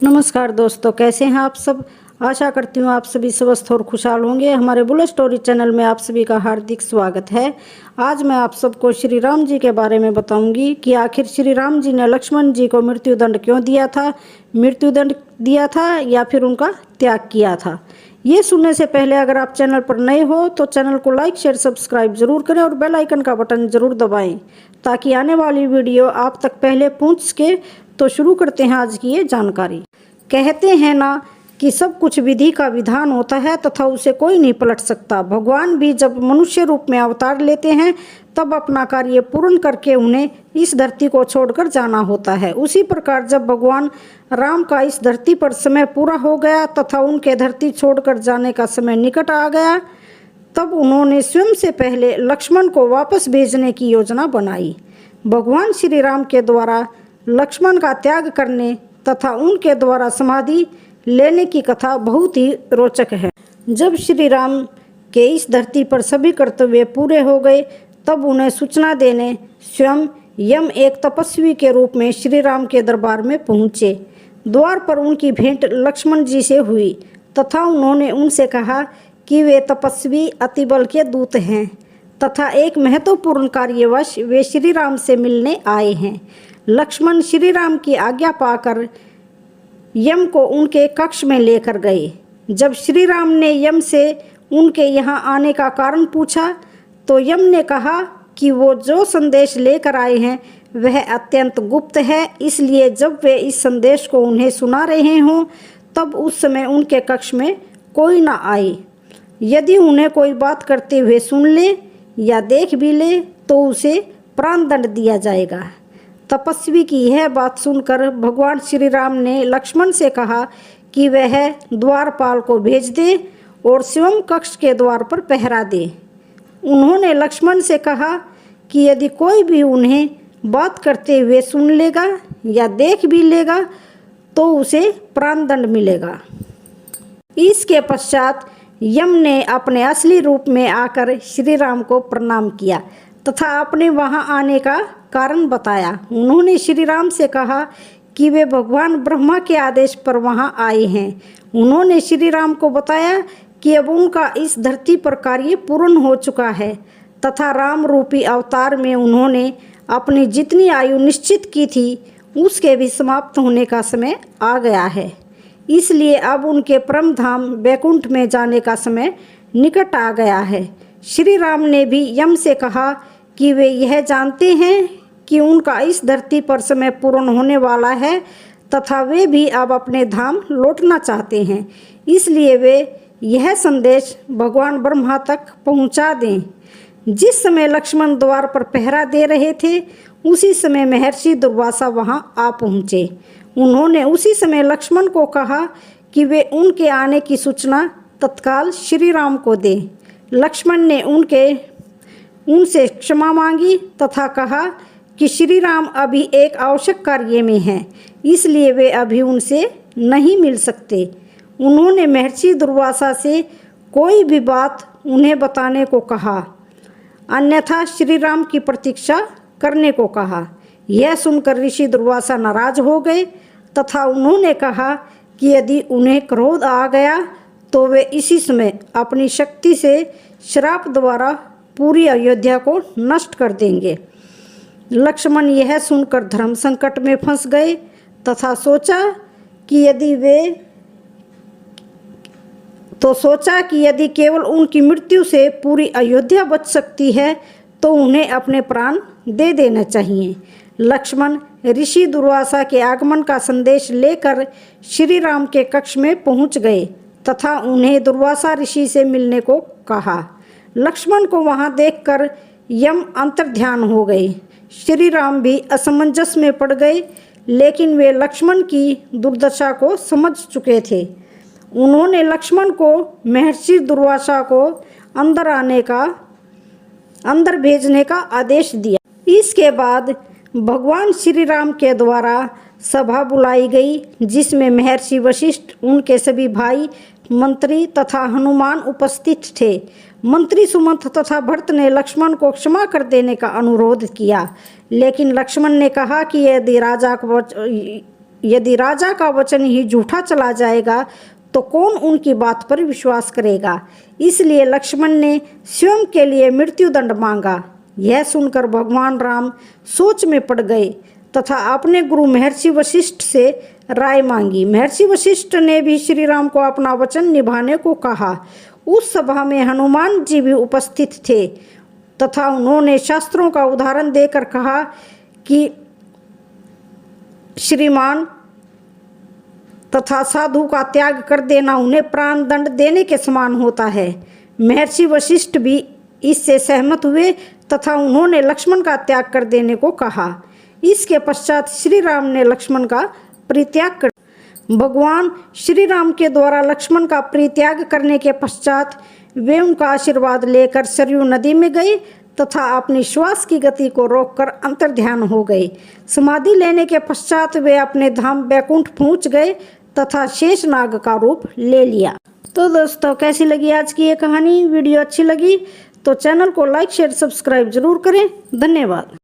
नमस्कार दोस्तों, कैसे हैं आप सब। आशा करती हूँ आप सभी स्वस्थ और खुशहाल होंगे। हमारे बुलेट स्टोरी चैनल में आप सभी का हार्दिक स्वागत है। आज मैं आप सबको श्री राम जी के बारे में बताऊंगी कि आखिर श्री राम जी ने लक्ष्मण जी को मृत्युदंड क्यों दिया था, मृत्युदंड दिया था या फिर उनका त्याग किया था। ये सुनने से पहले अगर आप चैनल पर नए हो तो चैनल को लाइक शेयर सब्सक्राइब जरूर करें और बेल आइकन का बटन जरूर दबाएं ताकि आने वाली वीडियो आप तक पहले पहुंच सके। तो शुरू करते हैं आज की ये जानकारी। कहते हैं ना कि सब कुछ विधि का विधान होता है तथा उसे कोई नहीं पलट सकता। भगवान भी जब मनुष्य रूप में अवतार लेते हैं तब अपना कार्य पूर्ण करके उन्हें इस धरती को छोड़कर जाना होता है। उसी प्रकार जब भगवान राम का इस धरती पर समय पूरा हो गया तथा उनके धरती छोड़कर जाने का समय निकट आ गया, तब उन्होंने स्वयं से पहले लक्ष्मण को वापस भेजने की योजना बनाई। भगवान श्री राम के द्वारा लक्ष्मण का त्याग करने तथा उनके द्वारा समाधि लेने की कथा बहुत ही रोचक है। जब श्री राम के इस धरती पर सभी कर्तव्य पूरे हो गए तब उन्हें सूचना देने स्वयं यम एक तपस्वी के रूप में श्री राम के दरबार में पहुँचे। द्वार पर उनकी भेंट लक्ष्मण जी से हुई तथा उन्होंने उनसे कहा कि वे तपस्वी अतिबल के दूत हैं तथा एक महत्वपूर्ण कार्यवश वे श्री राम से मिलने आए हैं। लक्ष्मण श्री राम की आज्ञा पाकर यम को उनके कक्ष में लेकर गए। जब श्री राम ने यम से उनके यहाँ आने का कारण पूछा तो यम ने कहा कि वो जो संदेश लेकर आए हैं वह अत्यंत गुप्त है, इसलिए जब वे इस संदेश को उन्हें सुना रहे हों तब उस समय उनके कक्ष में कोई न आए। यदि उन्हें कोई बात करते हुए सुन ले या देख भी ले तो उसे प्राणदंड दिया जाएगा। तपस्वी की यह बात सुनकर भगवान श्री राम ने लक्ष्मण से कहा कि वह द्वारपाल को भेज दे और स्वयं कक्ष के द्वार पर पहरा दे। उन्होंने लक्ष्मण से कहा कि यदि कोई भी उन्हें बात करते हुए सुन लेगा या देख भी लेगा तो उसे प्राणदंड मिलेगा। इसके पश्चात यम ने अपने असली रूप में आकर श्री राम को प्रणाम किया तथा अपने वहां आने का कारण बताया। उन्होंने श्री राम से कहा कि वे भगवान ब्रह्मा के आदेश पर वहां आए हैं। उन्होंने श्री राम को बताया कि अब उनका इस धरती पर कार्य पूर्ण हो चुका है तथा राम रूपी अवतार में उन्होंने अपनी जितनी आयु निश्चित की थी उसके भी समाप्त होने का समय आ गया है। इसलिए अब उनके परम धाम वैकुंठ में जाने का समय निकट आ गया है। श्री राम ने भी यम से कहा कि वे यह जानते हैं कि उनका इस धरती पर समय पूर्ण होने वाला है तथा वे भी अब अपने धाम लौटना चाहते हैं, इसलिए वे यह संदेश भगवान ब्रह्मा तक पहुंचा दें। जिस समय लक्ष्मण द्वार पर पहरा दे रहे थे उसी समय महर्षि दुर्वासा वहां आ पहुँचे। उन्होंने उसी समय लक्ष्मण को कहा कि वे उनके आने की सूचना तत्काल श्री राम को दें। लक्ष्मण ने उनसे क्षमा मांगी तथा कहा कि श्री राम अभी एक आवश्यक कार्य में हैं, इसलिए वे अभी उनसे नहीं मिल सकते। उन्होंने महर्षि दुर्वासा से कोई भी बात उन्हें बताने को कहा, अन्यथा श्री राम की प्रतीक्षा करने को कहा। यह सुनकर ऋषि दुर्वासा नाराज हो गए तथा उन्होंने कहा कि यदि उन्हें क्रोध आ गया तो वे इसी समय अपनी शक्ति से श्राप द्वारा पूरी अयोध्या को नष्ट कर देंगे। लक्ष्मण यह सुनकर धर्म संकट में फंस गए तथा सोचा कि यदि केवल उनकी मृत्यु से पूरी अयोध्या बच सकती है तो उन्हें अपने प्राण दे देना चाहिए। लक्ष्मण ऋषि दुर्वासा के आगमन का संदेश लेकर श्री राम के कक्ष में पहुंच गए तथा उन्हें दुर्वासा ऋषि से मिलने को कहा। लक्ष्मण को वहां देखकर यम अंतर्ध्यान हो गए। श्री राम भी असमंजस में पड़ गए, लेकिन वे लक्ष्मण की दुर्दशा को समझ चुके थे। उन्होंने लक्ष्मण को महर्षि दुर्वासा को अंदर भेजने का आदेश दिया। इसके बाद भगवान श्री राम के द्वारा सभा बुलाई गई जिसमें महर्षि वशिष्ठ, उनके सभी भाई, मंत्री तथा हनुमान उपस्थित थे। मंत्री सुमंत तथा भरत ने लक्ष्मण को क्षमा कर देने का अनुरोध किया, लेकिन लक्ष्मण ने कहा कि यदि राजा का वचन ही झूठा चला जाएगा तो कौन उनकी बात पर विश्वास करेगा। इसलिए लक्ष्मण ने स्वयं के लिए मृत्युदंड मांगा। यह सुनकर भगवान राम सोच में पड़ गए तथा अपने गुरु महर्षि वशिष्ठ से राय मांगी। महर्षि वशिष्ठ ने भी श्री राम को अपना वचन निभाने को कहा। उस सभा में हनुमान जी भी उपस्थित थे तथा उन्होंने शास्त्रों का उदाहरण देकर कहा कि श्रीमान तथा साधु का त्याग कर देना उन्हें प्राण दंड देने के समान होता है। महर्षि वशिष्ठ भी इससे सहमत हुए तथा उन्होंने लक्ष्मण का त्याग कर देने को कहा। इसके पश्चात श्री राम ने लक्ष्मण का परित्याग कर भगवान श्री राम के द्वारा लक्ष्मण का परित्याग करने के पश्चात वे उनका आशीर्वाद लेकर सरयू नदी में गए तथा अपनी श्वास की गति को रोककर अंतर्ध्यान हो गए। समाधि लेने के पश्चात वे अपने धाम बैकुंठ पहुंच गए तथा शेषनाग का रूप ले लिया। तो दोस्तों, कैसी लगी आज की ये कहानी? वीडियो अच्छी लगी तो चैनल को लाइक शेयर सब्सक्राइब जरूर करें। धन्यवाद।